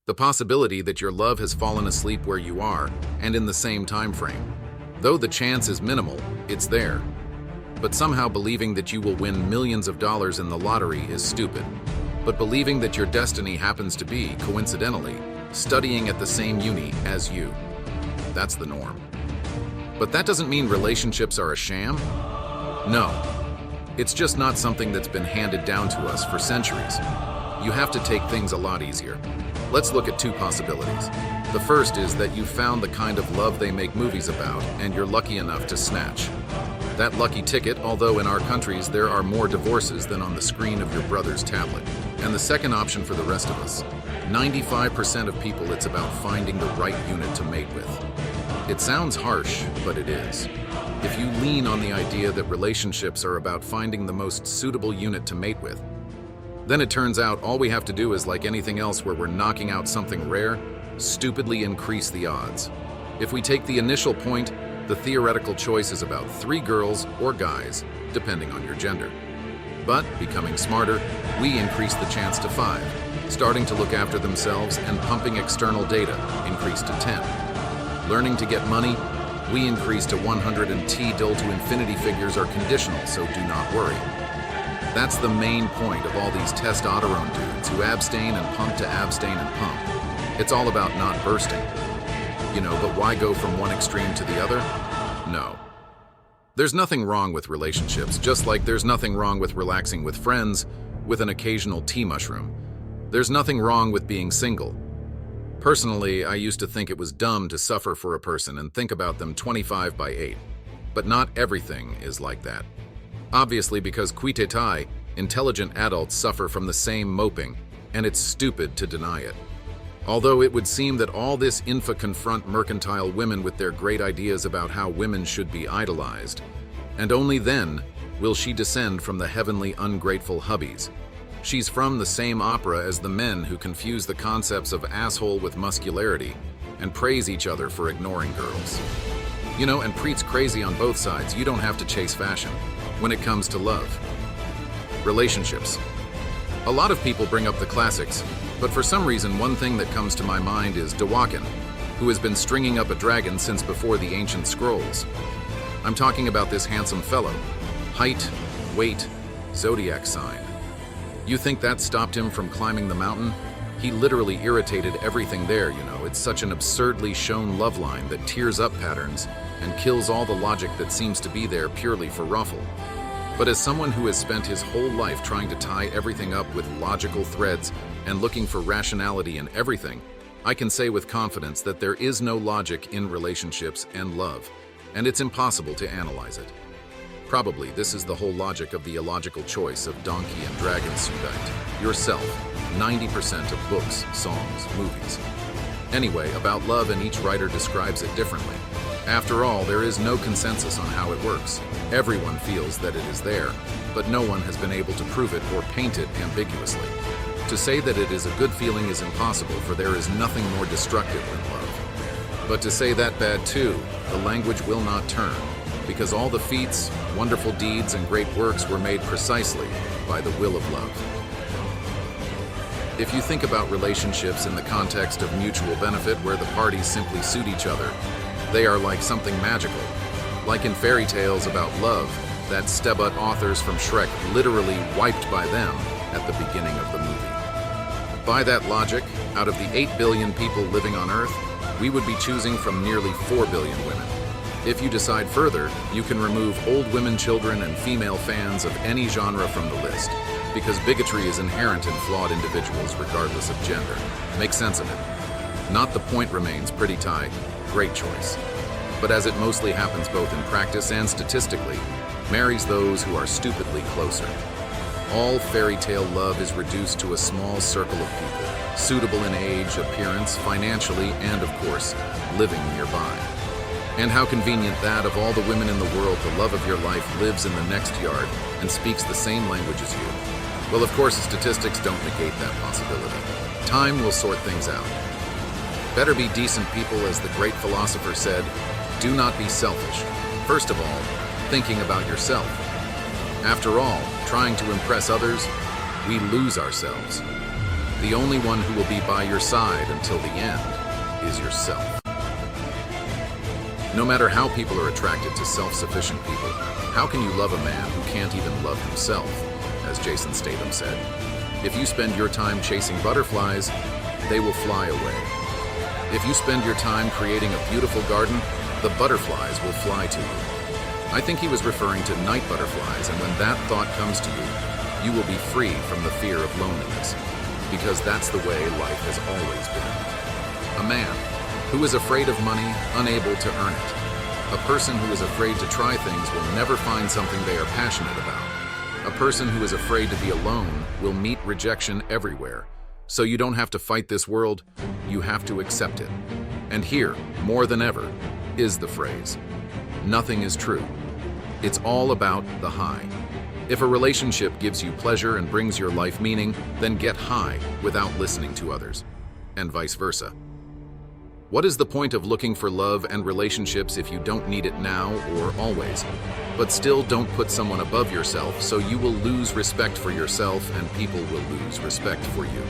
The possibility that your love has fallen asleep where you are and in the same time frame. Though the chance is minimal, it's there. But somehow believing that you will win millions of dollars in the lottery is stupid. But believing that your destiny happens to be, coincidentally, studying at the same uni as you. That's the norm. But that doesn't mean relationships are a sham. No. It's just not something that's been handed down to us for centuries. You have to take things a lot easier. Let's look at two possibilities. The first is that you found the kind of love they make movies about, and you're lucky enough to snatch that lucky ticket, although in our countries there are more divorces than on the screen of your brother's tablet. And the second option for the rest of us, 95% of people, it's about finding the right unit to mate with. It sounds harsh, but it is. If you lean on the idea that relationships are about finding the most suitable unit to mate with, then it turns out all we have to do is like anything else where we're knocking out something rare, stupidly increase the odds. If we take the initial point, the theoretical choice is about 3 girls or guys, depending on your gender. But, becoming smarter, we increase the chance to 5, starting to look after themselves and pumping external data, increase to 10. Learning to get money, we increase to 100, and T-dil to infinity figures are conditional, so do not worry. That's the main point of all these testosterone dudes who abstain and pump to abstain and pump. It's all about not bursting. But why go from one extreme to the other? No. There's nothing wrong with relationships, just like there's nothing wrong with relaxing with friends, with an occasional tea mushroom. There's nothing wrong with being single. Personally, I used to think it was dumb to suffer for a person and think about them 25/8. But not everything is like that. Obviously, because kuitetai, intelligent adults suffer from the same moping, and it's stupid to deny it. Although it would seem that all this info confront mercantile women with their great ideas about how women should be idolized, and only then will she descend from the heavenly ungrateful hubbies. She's from the same opera as the men who confuse the concepts of asshole with muscularity and praise each other for ignoring girls. And Preet's crazy on both sides. You don't have to chase fashion when it comes to love. Relationships. A lot of people bring up the classics, but for some reason one thing that comes to my mind is Dawakin, who has been stringing up a dragon since before the ancient scrolls. I'm talking about this handsome fellow. Height, weight, zodiac sign. You think that stopped him from climbing the mountain? He literally irritated everything there, It's such an absurdly shown love line that tears up patterns and kills all the logic that seems to be there purely for ruffle. But as someone who has spent his whole life trying to tie everything up with logical threads and looking for rationality in everything, I can say with confidence that there is no logic in relationships and love, and it's impossible to analyze it. Probably this is the whole logic of the illogical choice of donkey and dragon sudite. Yourself, 90% of books, songs, movies. Anyway, about love, and each writer describes it differently. After all, there is no consensus on how it works. Everyone feels that it is there, but no one has been able to prove it or paint it ambiguously. To say that it is a good feeling is impossible, for there is nothing more destructive than love. But to say that bad too, the language will not turn, because all the feats, wonderful deeds, and great works were made precisely by the will of love. If you think about relationships in the context of mutual benefit where the parties simply suit each other, they are like something magical. Like in fairy tales about love, that Stebut authors from Shrek literally wiped by them at the beginning of the movie. By that logic, out of the 8 billion people living on Earth, we would be choosing from nearly 4 billion women. If you decide further, you can remove old women, children, and female fans of any genre from the list, because bigotry is inherent in flawed individuals regardless of gender. Make sense of it. Not the point remains pretty tight. Great choice. But as it mostly happens both in practice and statistically, marries those who are stupidly closer. All fairy tale love is reduced to a small circle of people, suitable in age, appearance, financially, and of course, living nearby. And how convenient that of all the women in the world, the love of your life lives in the next yard and speaks the same language as you. Well, of course, statistics don't negate that possibility. Time will sort things out. Better be decent people, as the great philosopher said. Do not be selfish. First of all, thinking about yourself. After all, trying to impress others, we lose ourselves. The only one who will be by your side until the end is yourself. No matter how people are attracted to self-sufficient people, how can you love a man who can't even love himself, as Jason Statham said? If you spend your time chasing butterflies, they will fly away. If you spend your time creating a beautiful garden, the butterflies will fly to you. I think he was referring to night butterflies, and when that thought comes to you, you will be free from the fear of loneliness, because that's the way life has always been. A man who is afraid of money, unable to earn it. A person who is afraid to try things will never find something they are passionate about. A person who is afraid to be alone will meet rejection everywhere. So you don't have to fight this world, you have to accept it. And here, more than ever, is the phrase, nothing is true. It's all about the high. If a relationship gives you pleasure and brings your life meaning, then get high without listening to others, and vice versa. What is the point of looking for love and relationships if you don't need it now or always? But still don't put someone above yourself, so you will lose respect for yourself and people will lose respect for you.